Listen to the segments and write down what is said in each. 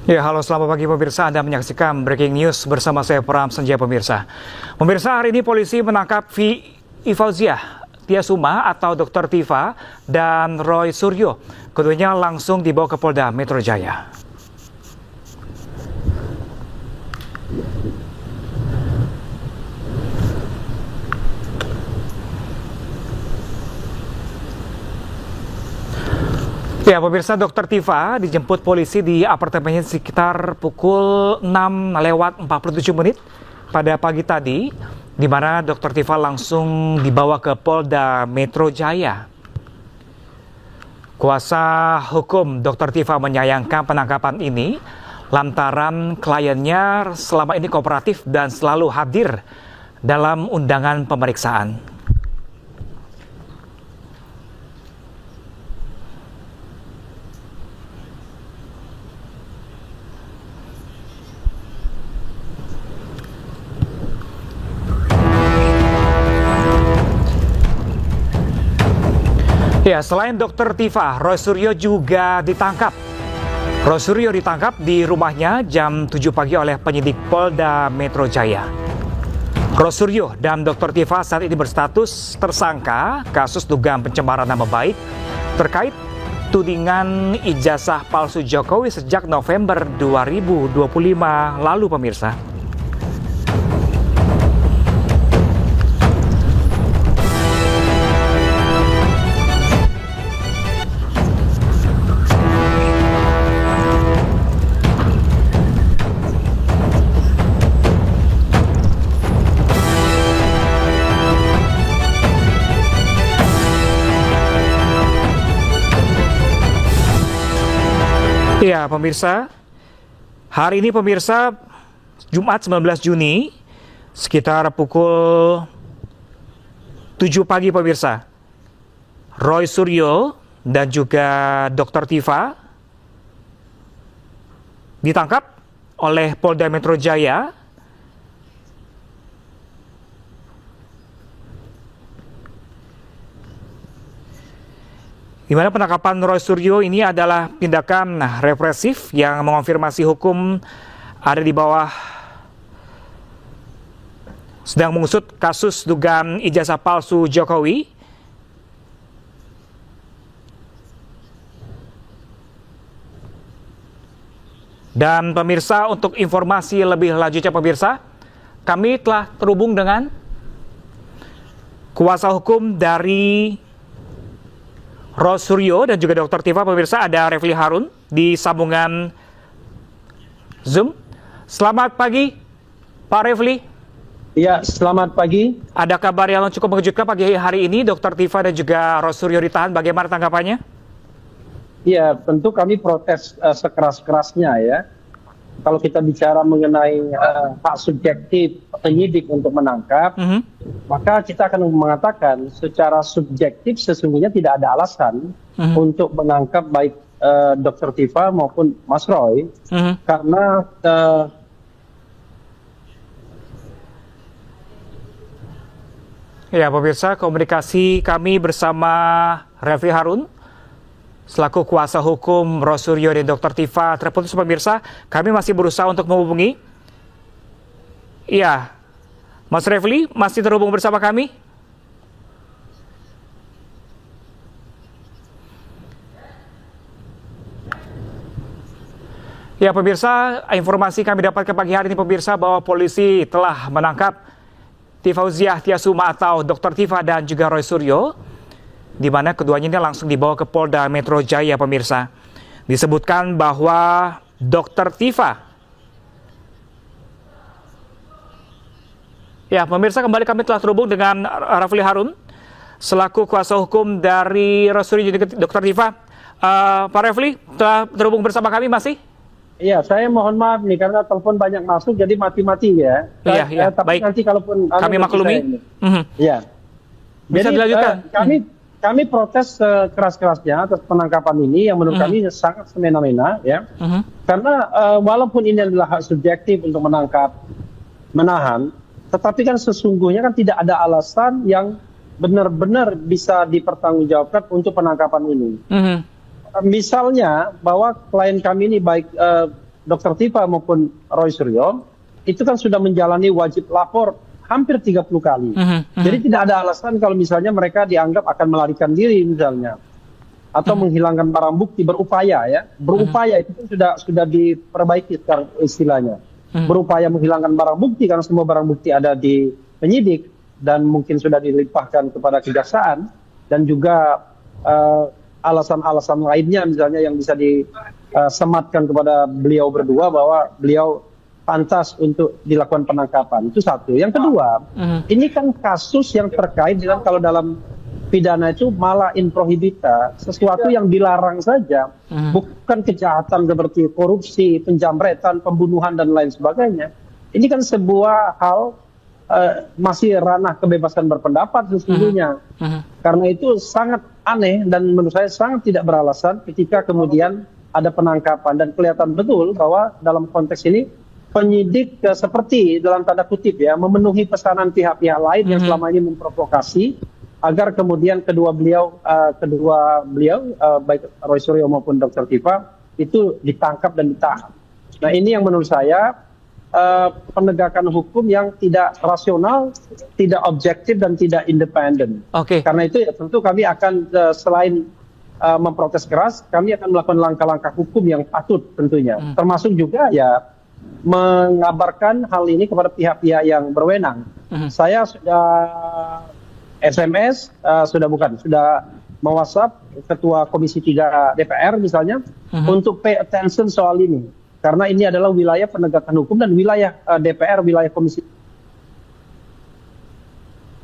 Ya, halo selamat pagi pemirsa. Anda menyaksikan Breaking News bersama saya Pram Senja pemirsa. Pemirsa, hari ini polisi menangkap Fauziah Tiasuma atau Dr. Tifa dan Roy Suryo. Keduanya langsung dibawa ke Polda Metro Jaya. Ya, pemirsa, Dr. Tifa dijemput polisi di apartemennya sekitar pukul 6:47 pada pagi tadi, di mana Dr. Tifa langsung dibawa ke Polda Metro Jaya. Kuasa hukum Dr. Tifa menyayangkan penangkapan ini lantaran kliennya selama ini kooperatif dan selalu hadir dalam undangan pemeriksaan. Ya, selain Dr. Tifa, Roy Suryo juga ditangkap. Roy Suryo ditangkap di rumahnya jam 7 pagi oleh penyidik Polda Metro Jaya. Roy Suryo dan Dr. Tifa saat ini berstatus tersangka kasus dugaan pencemaran nama baik terkait tudingan ijazah palsu Jokowi sejak November 2025 lalu, pemirsa. Ya, pemirsa, hari ini pemirsa, Jumat 19 Juni, sekitar pukul 7 pagi pemirsa, Roy Suryo dan juga Dr. Tifa ditangkap oleh Polda Metro Jaya. Di mana penangkapan Roy Suryo ini adalah tindakan represif yang mengonfirmasi hukum ada di bawah sedang mengusut kasus dugaan ijazah palsu Jokowi. Dan pemirsa, untuk informasi lebih lanjutnya pemirsa, kami telah terhubung dengan kuasa hukum dari Roy Suryo dan juga Dr. Tifa. Pemirsa, ada Refli Harun di sambungan Zoom. Selamat pagi, Pak Refli. Ya, selamat pagi. Ada kabar yang cukup mengejutkan pagi hari ini, Dr. Tifa dan juga Roy Suryo ditahan. Bagaimana tanggapannya? Ya, tentu kami protes sekeras-kerasnya ya. Kalau kita bicara mengenai hak subjektif penyidik untuk menangkap, maka kita akan mengatakan secara subjektif sesungguhnya tidak ada alasan untuk menangkap baik Dr. Tifa maupun Mas Roy, karena ya, pemirsa, komunikasi kami bersama Refli Harun selaku kuasa hukum Roy Suryo dan Dr. Tifa terputus pemirsa. Kami masih berusaha untuk menghubungi. Iya, Mas Refli masih terhubung bersama kami? Ya, pemirsa, informasi kami dapat ke pagi hari ini pemirsa bahwa polisi telah menangkap Fauziah Tiasuma atau Dr. Tifa dan juga Roy Suryo, di mana keduanya ini langsung dibawa ke Polda Metro Jaya pemirsa. Disebutkan bahwa Dr. Tifa, ya pemirsa, kembali kami telah terhubung dengan Refli Harun selaku kuasa hukum dari Roy Suryo dan Dr. Tifa. Pak Refli telah terhubung bersama kami masih? Iya, saya mohon maaf nih karena telepon banyak masuk jadi mati-mati ya. Iya, tapi baik. nanti kalaupun Kami maklumi. Iya. Bisa Jadi, dilanjutkan. Kami protes keras-kerasnya atas penangkapan ini yang menurut kami sangat semena-mena ya. Karena walaupun ini adalah hak subjektif untuk menahan, tetapi kan sesungguhnya kan tidak ada alasan yang benar-benar bisa dipertanggungjawabkan untuk penangkapan ini. Misalnya bahwa klien kami ini baik Dr. Tifa maupun Roy Suryo itu kan sudah menjalani wajib lapor hampir 30 kali. Jadi tidak ada alasan kalau misalnya mereka dianggap akan melarikan diri misalnya atau menghilangkan barang bukti, berupaya ya. Berupaya itu sudah diperbaiki sekarang istilahnya. Berupaya menghilangkan barang bukti karena semua barang bukti ada di penyidik dan mungkin sudah dilimpahkan kepada kejaksaan, dan juga alasan-alasan lainnya misalnya yang bisa disematkan kepada beliau berdua bahwa beliau pantas untuk dilakukan penangkapan. Itu satu. Yang kedua, ini kan kasus yang terkait dengan, kalau dalam pidana itu malah in prohibita, sesuatu yang dilarang saja, bukan kejahatan seperti korupsi, penjamretan, pembunuhan dan lain sebagainya. Ini kan sebuah hal masih ranah kebebasan berpendapat sesungguhnya. Karena itu sangat aneh dan menurut saya sangat tidak beralasan ketika kemudian ada penangkapan, dan kelihatan betul bahwa dalam konteks ini penyidik seperti dalam tanda kutip ya memenuhi pesanan pihak-pihak lain yang selama ini memprovokasi agar kemudian kedua beliau baik Roy Suryo maupun Dr. Tifa itu ditangkap dan ditahan. Nah, ini yang menurut saya penegakan hukum yang tidak rasional, tidak objektif dan tidak independen. Karena itu ya tentu kami akan selain memprotes keras, kami akan melakukan langkah-langkah hukum yang patut tentunya, termasuk juga ya mengabarkan hal ini kepada pihak-pihak yang berwenang. Saya sudah SMS, sudah me-WhatsApp Ketua Komisi 3 DPR misalnya untuk pay attention soal ini. Karena ini adalah wilayah penegakan hukum dan wilayah DPR, wilayah Komisi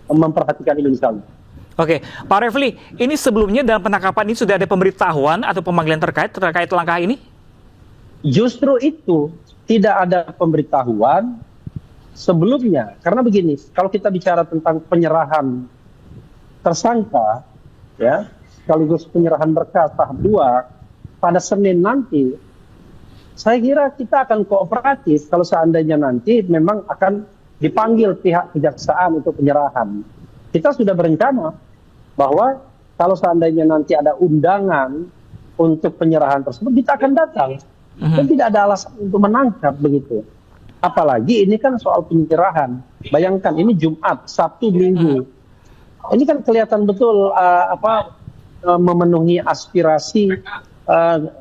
memperhatikan ini misalnya. Oke, Pak Refli, ini sebelumnya dalam penangkapan ini sudah ada pemberitahuan atau pemanggilan terkait langkah ini? Justru itu tidak ada pemberitahuan sebelumnya. Karena begini, kalau kita bicara tentang penyerahan tersangka, ya, sekaligus penyerahan berkas tahap 2 pada Senin nanti, saya kira kita akan kooperatif kalau seandainya nanti memang akan dipanggil pihak kejaksaan untuk penyerahan. Kita sudah berencana bahwa kalau seandainya nanti ada undangan untuk penyerahan tersebut, kita akan datang. Dan tidak ada alasan untuk menangkap begitu. Apalagi ini kan soal penyerahan. Bayangkan ini Jumat, Sabtu, Minggu. Ini kan kelihatan betul memenuhi aspirasi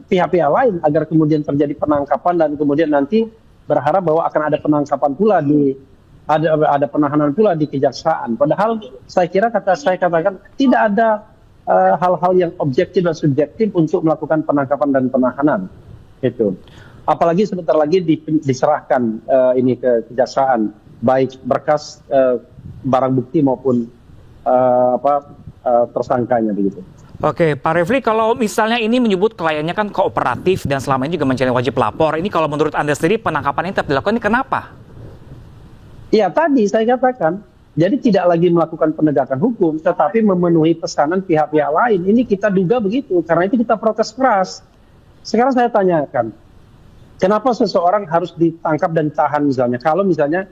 pihak-pihak lain agar kemudian terjadi penangkapan dan kemudian nanti berharap bahwa akan ada penangkapan pula ada penahanan pula di kejaksaan. Padahal saya katakan tidak ada hal-hal yang objektif dan subjektif untuk melakukan penangkapan dan penahanan. Itu. Apalagi sebentar lagi diserahkan ini ke kejaksaan, baik berkas barang bukti maupun tersangkanya begitu. Oke, Pak Refli, kalau misalnya ini menyebut kliennya kan kooperatif dan selama ini juga menjalani wajib lapor, ini kalau menurut Anda sendiri penangkapan ini tetap dilakukan, ini kenapa? Ya tadi saya katakan, jadi tidak lagi melakukan penegakan hukum, tetapi memenuhi pesanan pihak-pihak lain. Ini kita duga begitu, karena itu kita protes keras. Sekarang saya tanyakan, kenapa seseorang harus ditangkap dan ditahan misalnya? Kalau misalnya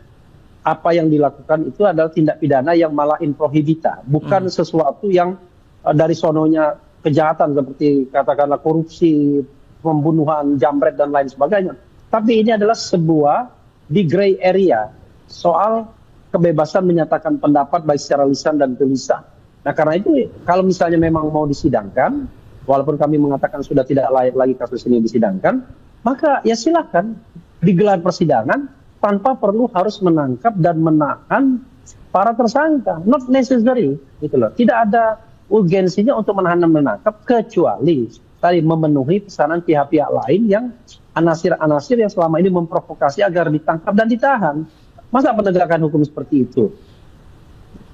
apa yang dilakukan itu adalah tindak pidana yang malah in prohibita, bukan sesuatu yang dari sononya kejahatan seperti katakanlah korupsi, pembunuhan, jambret dan lain sebagainya. Tapi ini adalah sebuah di gray area soal kebebasan menyatakan pendapat baik secara lisan dan tulisan. Nah karena itu kalau misalnya memang mau disidangkan, walaupun kami mengatakan sudah tidak layak lagi kasus ini disidangkan, maka ya silakan digelar persidangan tanpa perlu harus menangkap dan menahan para tersangka. Not necessary, gitu loh. Tidak ada urgensinya untuk menahan dan menangkap kecuali tadi memenuhi pesanan pihak-pihak lain yang anasir-anasir yang selama ini memprovokasi agar ditangkap dan ditahan. Masa penegakan hukum seperti itu?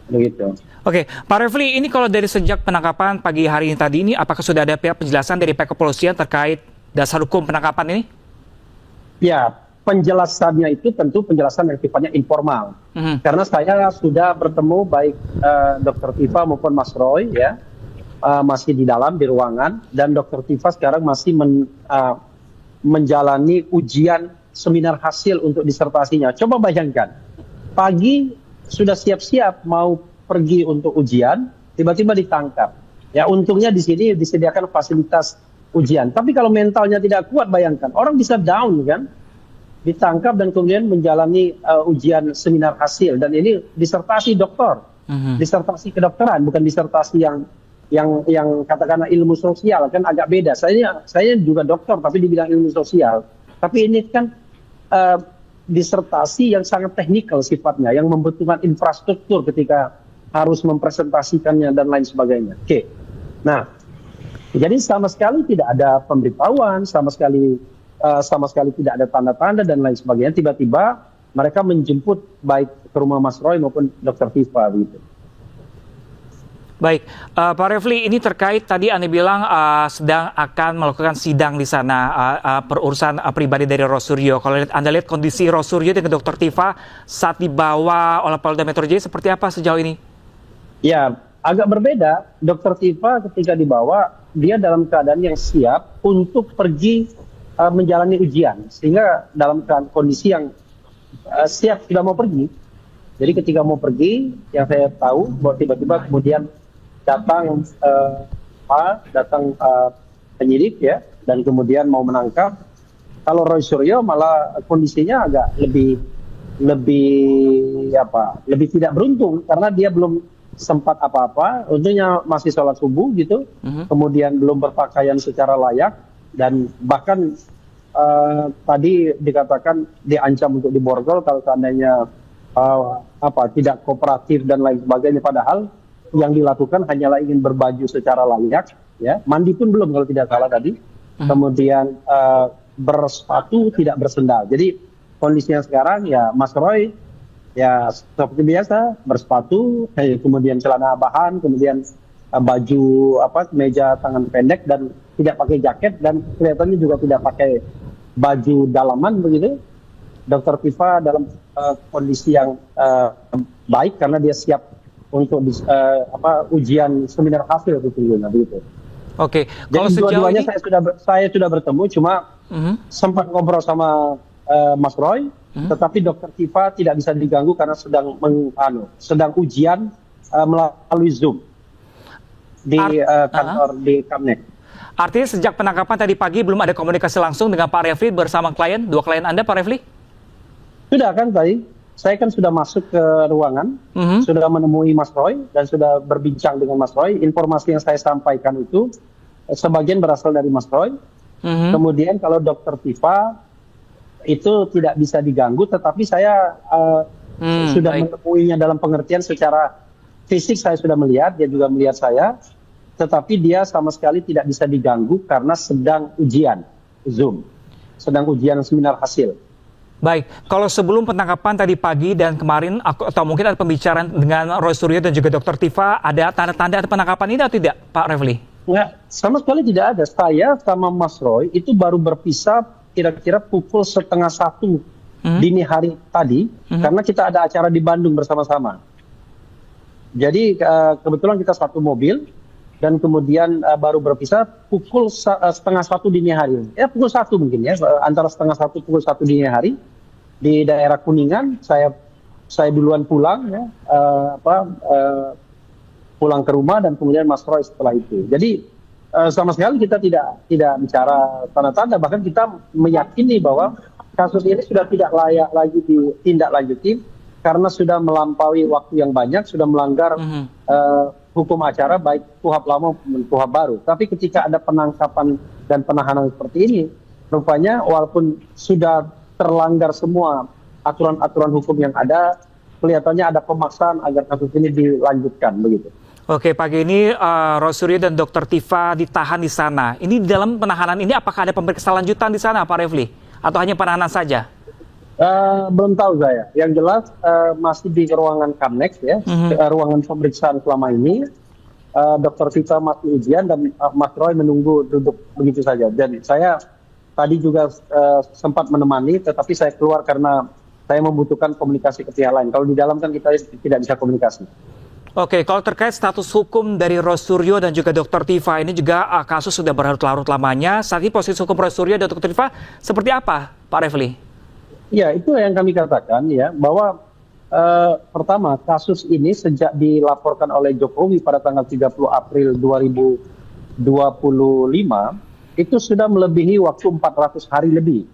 Begitu. Oke, Pak Refli, ini kalau dari sejak penangkapan pagi hari ini tadi ini, apakah sudah ada pihak penjelasan dari pihak kepolisian terkait dasar hukum penangkapan ini? Ya, penjelasannya itu tentu penjelasan yang sifatnya informal. Karena saya sudah bertemu baik Dr. Tifa maupun Mas Roy, ya, masih di dalam di ruangan, dan Dr. Tifa sekarang masih menjalani ujian seminar hasil untuk disertasinya. Coba bayangkan, pagi sudah siap-siap mau pergi untuk ujian, tiba-tiba ditangkap. Ya untungnya di sini disediakan fasilitas ujian. Tapi kalau mentalnya tidak kuat, bayangkan orang bisa down kan, ditangkap dan kemudian menjalani ujian seminar hasil, dan ini disertasi doktor, disertasi kedokteran, bukan disertasi yang katakanlah ilmu sosial, kan agak beda. Saya juga dokter tapi di bidang ilmu sosial. Tapi ini kan disertasi yang sangat teknikal sifatnya, yang membutuhkan infrastruktur ketika harus mempresentasikannya dan lain sebagainya. Oke. Nah, jadi sama sekali tidak ada pemberitahuan, sama sekali tidak ada tanda-tanda dan lain sebagainya. Tiba-tiba mereka menjemput baik ke rumah Mas Roy maupun Dr. Tifa gitu. Baik, Pak Refli, ini terkait tadi Anda bilang sedang akan melakukan sidang di sana perurusan pribadi dari Rosuryo. Kalau Anda lihat kondisi Rosuryo dengan Dr. Tifa saat dibawa oleh Polda Metro Jaya seperti apa sejauh ini? Ya, agak berbeda. Dr. Tifa ketika dibawa, dia dalam keadaan yang siap untuk pergi menjalani ujian. Sehingga dalam kondisi yang siap sudah mau pergi. Jadi ketika mau pergi, yang saya tahu bahwa tiba-tiba kemudian datang penyidik ya, dan kemudian mau menangkap. Kalau Roy Suryo malah kondisinya agak lebih tidak beruntung karena dia belum sempat apa-apa, untungnya masih sholat subuh gitu, kemudian belum berpakaian secara layak, dan bahkan tadi dikatakan diancam untuk diborgol kalau seandainya tidak kooperatif dan lain sebagainya, padahal yang dilakukan hanyalah ingin berbaju secara layak, ya, mandi pun belum kalau tidak salah tadi, kemudian bersepatu tidak bersendal. Jadi kondisinya sekarang ya Mas Roy ya seperti biasa bersepatu, kemudian celana bahan, kemudian baju kemeja tangan pendek dan tidak pakai jaket, dan kelihatannya juga tidak pakai baju dalaman begitu. Dr. Tifa dalam kondisi yang baik karena dia siap untuk ujian seminar hasil begitu. Oke. Kalau sejauh ini saya sudah bertemu, cuma sempat ngobrol sama Mas Roy. Tetapi Dr. Tifa tidak bisa diganggu karena sedang ujian melalui Zoom di kantor di Kamnek. Artinya sejak penangkapan tadi pagi belum ada komunikasi langsung dengan Pak Refli bersama dua klien Anda, Pak Refli? Sudah kan tadi, saya kan sudah masuk ke ruangan, sudah menemui Mas Roy dan sudah berbincang dengan Mas Roy. Informasi yang saya sampaikan itu sebagian berasal dari Mas Roy. Kemudian kalau Dr. Tifa itu tidak bisa diganggu, tetapi saya sudah menemuinya dalam pengertian secara fisik, saya sudah melihat, dia juga melihat saya, tetapi dia sama sekali tidak bisa diganggu karena sedang ujian Zoom, sedang ujian seminar hasil. Baik, kalau sebelum penangkapan tadi pagi dan kemarin, atau mungkin ada pembicaraan dengan Roy Suryo dan juga Dr. Tifa, ada tanda-tanda penangkapan ini atau tidak, Pak Refli? Enggak, sama sekali tidak ada. Saya sama Mas Roy itu baru berpisah kira-kira pukul 12:30 dini hari tadi, karena kita ada acara di Bandung bersama-sama. Jadi kebetulan kita satu mobil, dan kemudian baru berpisah pukul 12:30 dini hari. Ya pukul 1 mungkin ya, antara 12:30 pukul 1 dini hari di daerah Kuningan. Saya duluan pulang ya, pulang ke rumah, dan kemudian Mas Roy setelah itu. Jadi sama sekali kita tidak bicara tanda-tanda, bahkan kita meyakini bahwa kasus ini sudah tidak layak lagi ditindaklanjuti karena sudah melampaui waktu yang banyak, sudah melanggar hukum acara baik KUHP lama maupun KUHP baru. Tapi ketika ada penangkapan dan penahanan seperti ini, rupanya walaupun sudah terlanggar semua aturan-aturan hukum yang ada, kelihatannya ada pemaksaan agar kasus ini dilanjutkan begitu. Oke, pagi ini Roy Suryo dan Dr. Tifa ditahan di sana. Ini di dalam penahanan ini apakah ada pemeriksaan lanjutan di sana, Pak Refli? Atau hanya penahanan saja? Belum tahu saya. Yang jelas masih di ruangan Kamnek ya, ruangan pemeriksaan selama ini. Dr. Tifa masih ujian dan Mas Roy menunggu duduk begitu saja. Dan saya tadi juga sempat menemani, tetapi saya keluar karena saya membutuhkan komunikasi ke pihak lain. Kalau di dalam kan kita tidak bisa komunikasi. Oke, kalau terkait status hukum dari Roy Suryo dan juga Dr. Tifa, ini juga kasus sudah berlarut-larut lamanya. Saat ini posisi hukum Roy Suryo dan Dr. Tifa seperti apa, Pak Refli? Ya, itu yang kami katakan ya, bahwa pertama kasus ini sejak dilaporkan oleh Jokowi pada tanggal 30 April 2025 itu sudah melebihi waktu 400 hari lebih.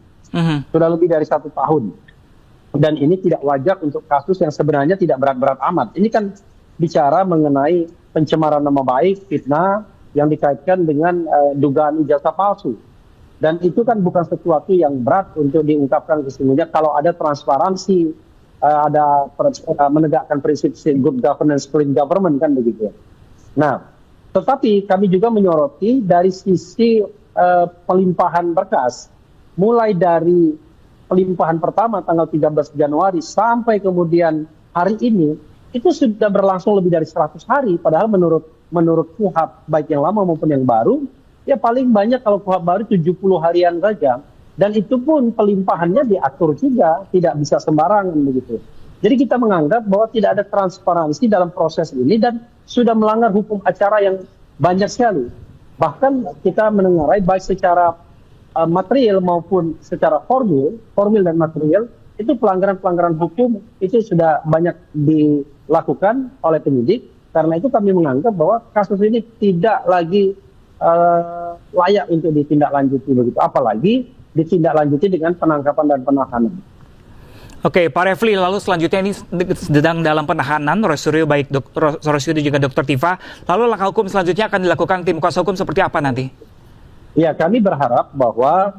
Sudah lebih dari 1 tahun. Dan ini tidak wajar untuk kasus yang sebenarnya tidak berat-berat amat. Ini kan bicara mengenai pencemaran nama baik, fitnah, yang dikaitkan dengan dugaan ijazah palsu. Dan itu kan bukan sesuatu yang berat untuk diungkapkan sesungguhnya kalau ada transparansi, ada menegakkan prinsip good governance, clean government kan begitu. Nah, tetapi kami juga menyoroti dari sisi pelimpahan berkas, mulai dari pelimpahan pertama tanggal 13 Januari sampai kemudian hari ini, itu sudah berlangsung lebih dari 100 hari, padahal menurut KUHP baik yang lama maupun yang baru, ya paling banyak kalau KUHP baru 70 harian saja. Dan itu pun pelimpahannya diatur juga, tidak bisa sembarangan begitu. Jadi kita menganggap bahwa tidak ada transparansi dalam proses ini dan sudah melanggar hukum acara yang banyak sekali. Bahkan kita menengarai baik secara material maupun secara formil dan material, itu pelanggaran-pelanggaran hukum itu sudah banyak dilakukan oleh penyidik. Karena itu kami menganggap bahwa kasus ini tidak lagi layak untuk ditindaklanjuti begitu, apalagi ditindaklanjuti dengan penangkapan dan penahanan. Oke, Pak Refli, lalu selanjutnya ini sedang dalam penahanan Roy Suryo, baik Roy Suryo dan juga Dr. Tifa. Lalu langkah hukum selanjutnya akan dilakukan tim kuasa hukum seperti apa nanti? Ya, kami berharap bahwa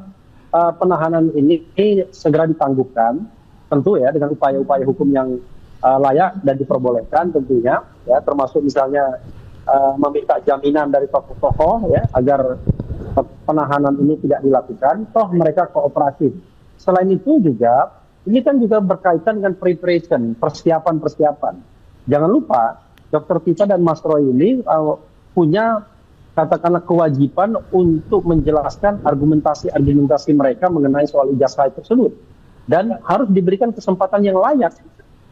penahanan ini segera ditangguhkan, tentu ya dengan upaya-upaya hukum yang layak dan diperbolehkan tentunya, ya termasuk misalnya meminta jaminan dari tokoh-tokoh ya agar penahanan ini tidak dilakukan, toh mereka kooperatif. Selain itu juga, ini kan juga berkaitan dengan preparation, persiapan. Jangan lupa, Dr. Tifa dan Mas Roy ini punya katakanlah kewajiban untuk menjelaskan argumentasi mereka mengenai soal ijazah tersebut. Dan harus diberikan kesempatan yang layak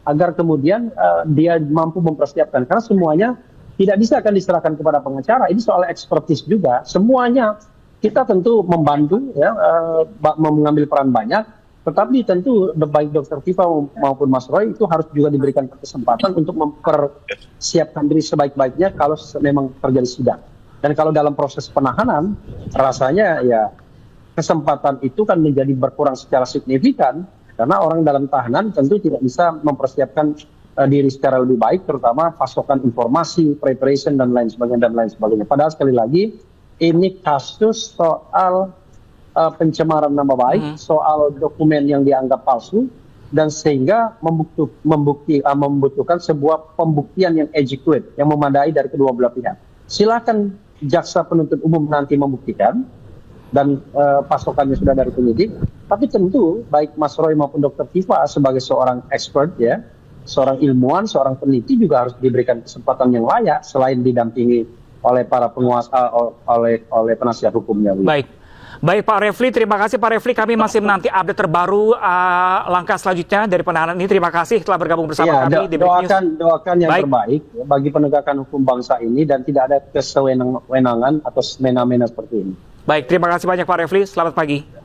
agar kemudian dia mampu mempersiapkan. Karena semuanya tidak bisa akan diserahkan kepada pengacara. Ini soal ekspertis juga. Semuanya kita tentu membantu, ya, mengambil peran banyak. Tetapi tentu baik Dr. Tifa maupun Mas Roy itu harus juga diberikan kesempatan untuk mempersiapkan diri sebaik-baiknya kalau memang terjadi sidang. Dan kalau dalam proses penahanan, rasanya ya kesempatan itu kan menjadi berkurang secara signifikan karena orang dalam tahanan tentu tidak bisa mempersiapkan diri secara lebih baik, terutama pasokan informasi, preparation dan lain sebagainya. Padahal sekali lagi ini kasus soal pencemaran nama baik, soal dokumen yang dianggap palsu, dan sehingga membutuhkan sebuah pembuktian yang adequate, yang memadai dari kedua belah pihak. Silakan jaksa penuntut umum nanti membuktikan, dan pasokannya sudah dari penyidik, tapi tentu baik Mas Roy maupun Dr. Tifa sebagai seorang expert, ya, seorang ilmuwan, seorang peneliti juga harus diberikan kesempatan yang layak selain didampingi oleh para penguasa, oleh penasihat hukumnya. Baik Pak Refli, terima kasih Pak Refli. Kami masih menanti update terbaru langkah selanjutnya dari penahanan ini. Terima kasih telah bergabung bersama kami di Breaking News. Doakan yang terbaik bagi penegakan hukum bangsa ini dan tidak ada kesewenang-wenangan atau semena-mena seperti ini. Baik, terima kasih banyak Pak Refli. Selamat pagi.